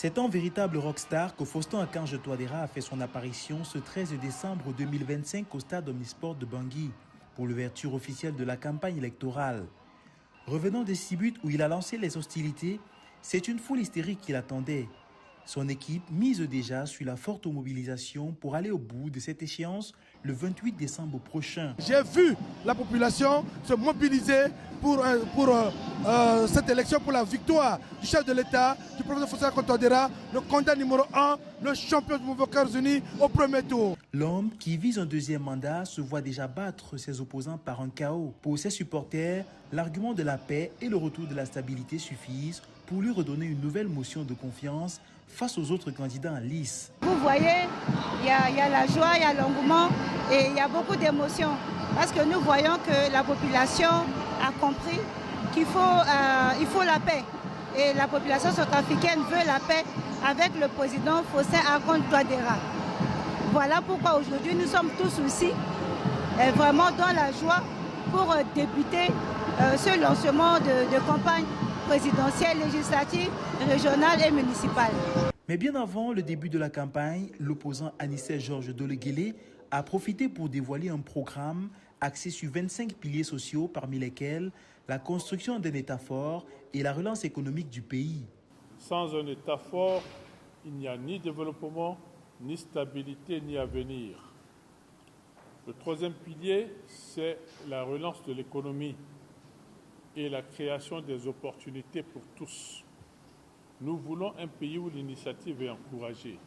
C'est en véritable rockstar que Faustin Archange Touadéra a fait son apparition ce 13 décembre 2025 au stade Omnisport de Bangui pour l'ouverture officielle de la campagne électorale. Revenant des 6 buts où il a lancé les hostilités, c'est une foule hystérique qui l'attendait. Son équipe mise déjà sur la forte mobilisation pour aller au bout de cette échéance le 28 décembre prochain. J'ai vu la population se mobiliser pour cette élection, pour la victoire du chef de l'État, du professeur Faustin Archange Touadéra, le candidat numéro 1, le champion du mouvement Cœurs Unis au premier tour. L'homme qui vise un deuxième mandat se voit déjà battre ses opposants par un chaos. Pour ses supporters, l'argument de la paix et le retour de la stabilité suffisent pour lui redonner une nouvelle motion de confiance face aux autres candidats en lice. Vous voyez, il y a la joie, il y a l'engouement et il y a beaucoup d'émotions. Parce que nous voyons que la population a compris qu'il faut la paix. Et la population centrafricaine veut la paix avec le président Faustin Archange Touadéra. Voilà pourquoi aujourd'hui nous sommes tous aussi vraiment dans la joie pour débuter ce lancement de campagne présidentielle, législative, régionale et municipale. Mais bien avant le début de la campagne, l'opposant Anissé Georges Doleguélé a profité pour dévoiler un programme axé sur 25 piliers sociaux, parmi lesquels la construction d'un État fort et la relance économique du pays. Sans un État fort, il n'y a ni développement, ni stabilité, ni avenir. Le troisième pilier, c'est la relance de l'économie et la création des opportunités pour tous. Nous voulons un pays où l'initiative est encouragée,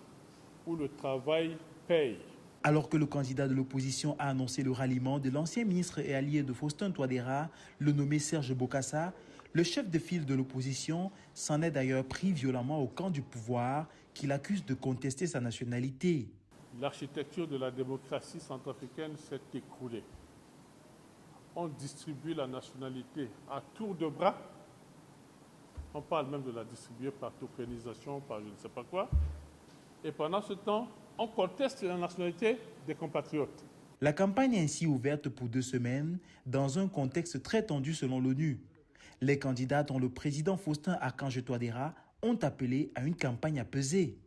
où le travail paye. Alors que le candidat de l'opposition a annoncé le ralliement de l'ancien ministre et allié de Faustin Touadéra, le nommé Serge Bokassa, le chef de file de l'opposition s'en est d'ailleurs pris violemment au camp du pouvoir qu'il accuse de contester sa nationalité. L'architecture de la démocratie centrafricaine s'est écroulée. On distribue la nationalité à tour de bras. On parle même de la distribuer par tokenisation, par je ne sais pas quoi. Et pendant ce temps, on conteste la nationalité des compatriotes. La campagne est ainsi ouverte pour 2 semaines dans un contexte très tendu selon l'ONU. Les candidats dont le président Faustin Archange Touadéra ont appelé à une campagne apaisée.